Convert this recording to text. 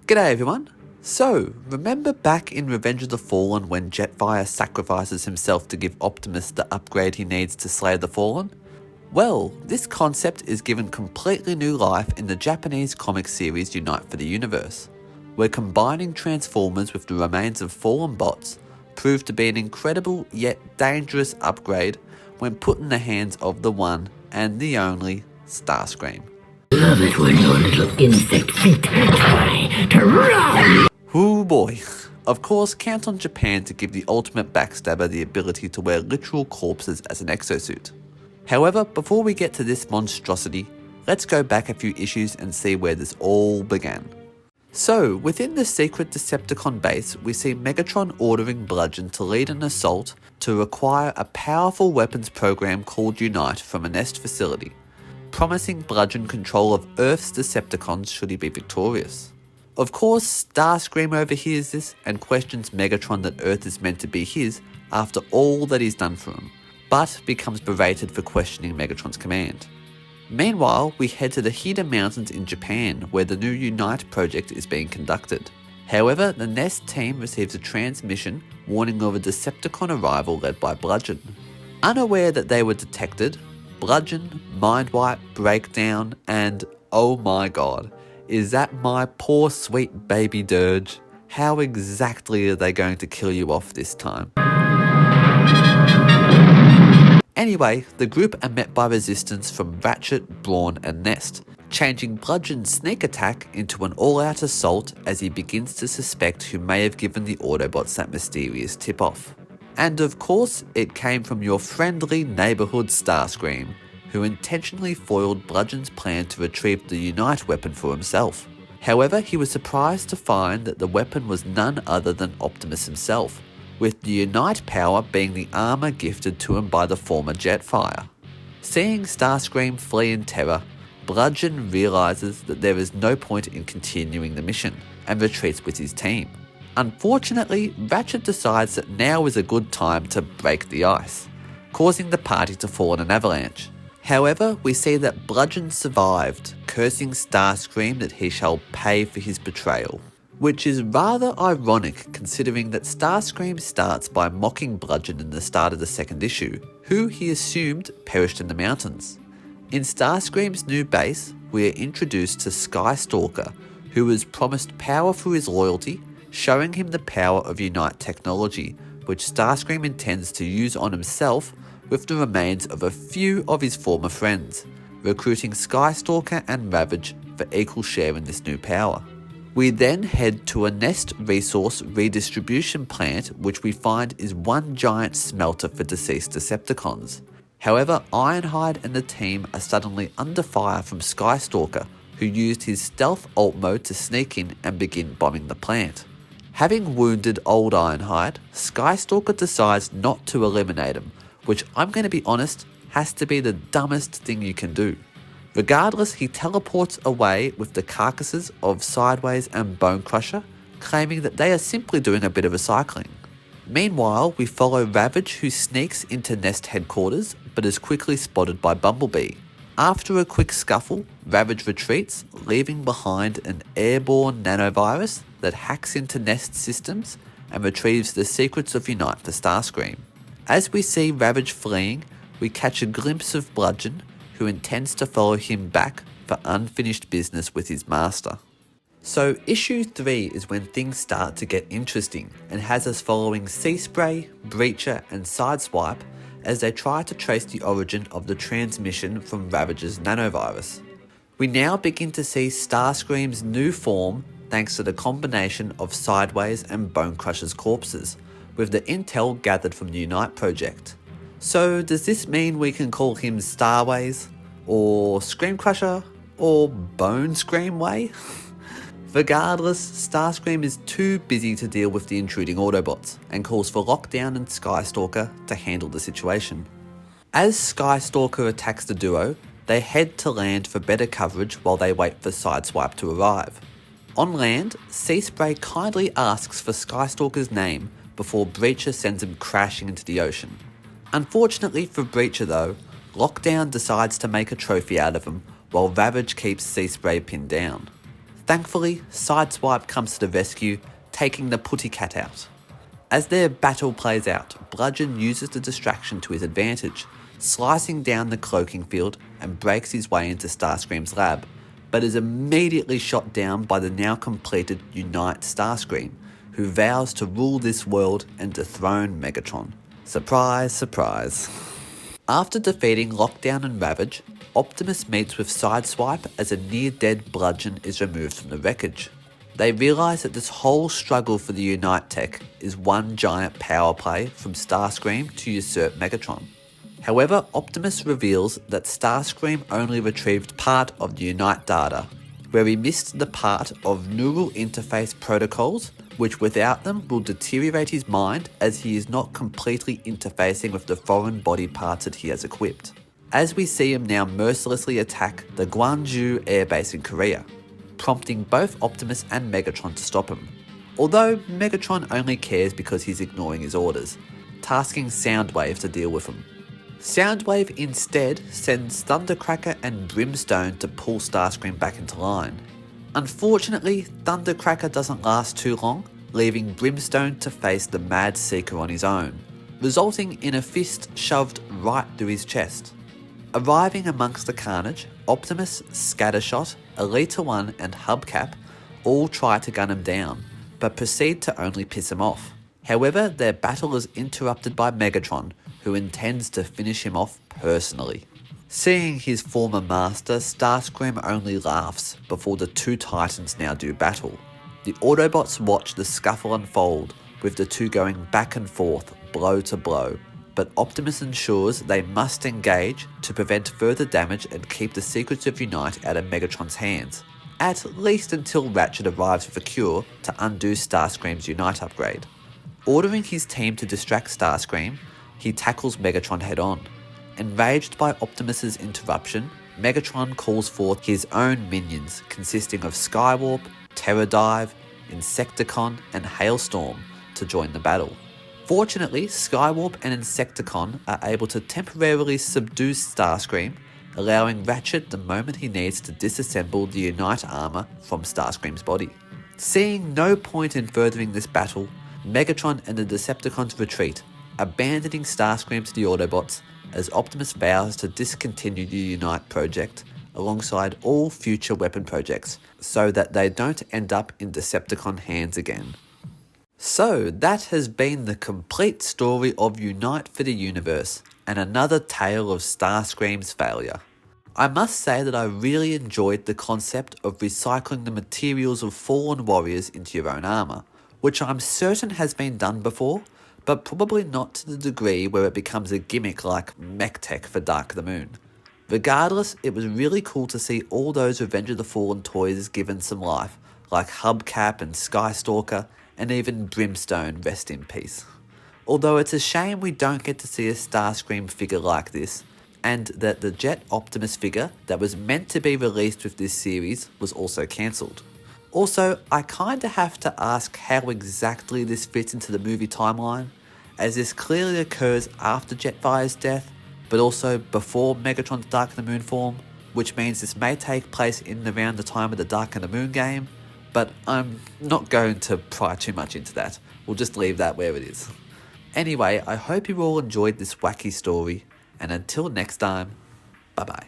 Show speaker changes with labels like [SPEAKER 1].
[SPEAKER 1] G'day everyone. So, remember back in Revenge of the Fallen when Jetfire sacrifices himself to give Optimus the upgrade he needs to slay the Fallen? Well, this concept is given completely new life in the Japanese comic series Unite for the Universe, where combining Transformers with the remains of fallen bots proved to be an incredible yet dangerous upgrade when put in the hands of the one and the only Starscream.
[SPEAKER 2] Love it when your little insect feet try to run!
[SPEAKER 1] Ooh boy. Of course, count on Japan to give the ultimate backstabber the ability to wear literal corpses as an exosuit. However, before we get to this monstrosity, let's go back a few issues and see where this all began. So, within the secret Decepticon base, we see Megatron ordering Bludgeon to lead an assault to acquire a powerful weapons program called Unite from a Nest facility, promising Bludgeon control of Earth's Decepticons should he be victorious. Of course, Starscream overhears this and questions Megatron that Earth is meant to be his after all that he's done for him, but becomes berated for questioning Megatron's command. Meanwhile, we head to the Hida Mountains in Japan, where the new Unite project is being conducted. However, the Nest team receives a transmission warning of a Decepticon arrival led by Bludgeon. Unaware that they were detected, Bludgeon, Mindwipe, Breakdown, and oh my god, is that my poor sweet baby Dirge? How exactly are they going to kill you off this time? Anyway, the group are met by resistance from Ratchet, Brawn and Nest, changing Bludgeon's sneak attack into an all-out assault as he begins to suspect who may have given the Autobots that mysterious tip-off. And of course, it came from your friendly neighbourhood Starscream, who intentionally foiled Bludgeon's plan to retrieve the Unite weapon for himself. However, he was surprised to find that the weapon was none other than Optimus himself, with the Unite power being the armour gifted to him by the former Jetfire. Seeing Starscream flee in terror, Bludgeon realises that there is no point in continuing the mission, and retreats with his team. Unfortunately, Ratchet decides that now is a good time to break the ice, causing the party to fall in an avalanche. However, we see that Bludgeon survived, cursing Starscream that he shall pay for his betrayal. Which is rather ironic considering that Starscream starts by mocking Bludgeon in the start of the second issue, who he assumed perished in the mountains. In Starscream's new base, we are introduced to Skystalker, who was promised power for his loyalty, showing him the power of Unite technology, which Starscream intends to use on himself with the remains of a few of his former friends, recruiting Skystalker and Ravage for equal share in this new power. We then head to a Nest resource redistribution plant, which we find is one giant smelter for deceased Decepticons. However, Ironhide and the team are suddenly under fire from Skystalker, who used his stealth alt mode to sneak in and begin bombing the plant. Having wounded old Ironhide, Skystalker decides not to eliminate him, which I'm going to be honest, has to be the dumbest thing you can do. Regardless, he teleports away with the carcasses of Sideways and Bone Crusher, claiming that they are simply doing a bit of recycling. Meanwhile, we follow Ravage, who sneaks into Nest headquarters, but is quickly spotted by Bumblebee. After a quick scuffle, Ravage retreats, leaving behind an airborne nanovirus that hacks into Nest systems and retrieves the secrets of Unite for Starscream. As we see Ravage fleeing, we catch a glimpse of Bludgeon, who intends to follow him back for unfinished business with his master. So issue 3 is when things start to get interesting and has us following Seaspray, Breacher and Sideswipe as they try to trace the origin of the transmission from Ravage's nanovirus. We now begin to see Starscream's new form thanks to the combination of Sideways and Bone Crusher's corpses, with the intel gathered from the Unite project. So does this mean we can call him Starways, or Scream Crusher, or Bone Screamway? Regardless, Starscream is too busy to deal with the intruding Autobots, and calls for Lockdown and Skystalker to handle the situation. As Skystalker attacks the duo, they head to land for better coverage while they wait for Sideswipe to arrive. On land, Seaspray kindly asks for Skystalker's name before Breacher sends him crashing into the ocean. Unfortunately for Breacher though, Lockdown decides to make a trophy out of him, while Ravage keeps Seaspray pinned down. Thankfully, Sideswipe comes to the rescue, taking the putty cat out. As their battle plays out, Bludgeon uses the distraction to his advantage, slicing down the cloaking field and breaks his way into Starscream's lab, but is immediately shot down by the now completed Unite Starscream, who vows to rule this world and dethrone Megatron. Surprise, surprise. After defeating Lockdown and Ravage, Optimus meets with Sideswipe as a near-dead Bludgeon is removed from the wreckage. They realise that this whole struggle for the Unite tech is one giant power play from Starscream to usurp Megatron. However, Optimus reveals that Starscream only retrieved part of the Unite data, where he missed the part of neural interface protocols, which without them will deteriorate his mind as he is not completely interfacing with the foreign body parts that he has equipped. As we see him now mercilessly attack the Gwangju Air Base in Korea, prompting both Optimus and Megatron to stop him. Although Megatron only cares because he's ignoring his orders, tasking Soundwave to deal with him. Soundwave instead sends Thundercracker and Brimstone to pull Starscream back into line. Unfortunately, Thundercracker doesn't last too long, leaving Brimstone to face the Mad Seeker on his own, resulting in a fist shoved right through his chest. Arriving amongst the carnage, Optimus, Scattershot, Elita 1 and Hubcap all try to gun him down, but proceed to only piss him off. However, their battle is interrupted by Megatron, who intends to finish him off personally. Seeing his former master, Starscream only laughs before the two Titans now do battle. The Autobots watch the scuffle unfold, with the two going back and forth, blow to blow, but Optimus ensures they must engage to prevent further damage and keep the secrets of Unite out of Megatron's hands, at least until Ratchet arrives with a cure to undo Starscream's Unite upgrade. Ordering his team to distract Starscream, he tackles Megatron head-on. Enraged by Optimus's interruption, Megatron calls forth his own minions consisting of Skywarp, Terradive, Insecticon and Hailstorm to join the battle. Fortunately, Skywarp and Insecticon are able to temporarily subdue Starscream, allowing Ratchet the moment he needs to disassemble the Unite armour from Starscream's body. Seeing no point in furthering this battle, Megatron and the Decepticons retreat, abandoning Starscream to the Autobots as Optimus vows to discontinue the Unite project alongside all future weapon projects so that they don't end up in Decepticon hands again. So that has been the complete story of Unite for the Universe and another tale of Starscream's failure. I must say that I really enjoyed the concept of recycling the materials of fallen warriors into your own armour, which I'm certain has been done before, but probably not to the degree where it becomes a gimmick like mech tech for Dark of the Moon. Regardless, it was really cool to see all those Revenge of the Fallen toys given some life, like Hubcap and Skystalker, and even Brimstone, rest in peace. Although it's a shame we don't get to see a Starscream figure like this, and that the Jet Optimus figure that was meant to be released with this series was also cancelled. Also, I kinda have to ask how exactly this fits into the movie timeline, as this clearly occurs after Jetfire's death, but also before Megatron's Dark of the Moon form, which means this may take place in and around the time of the Dark of the Moon game, but I'm not going to pry too much into that. We'll just leave that where it is. Anyway, I hope you all enjoyed this wacky story, and until next time, bye bye.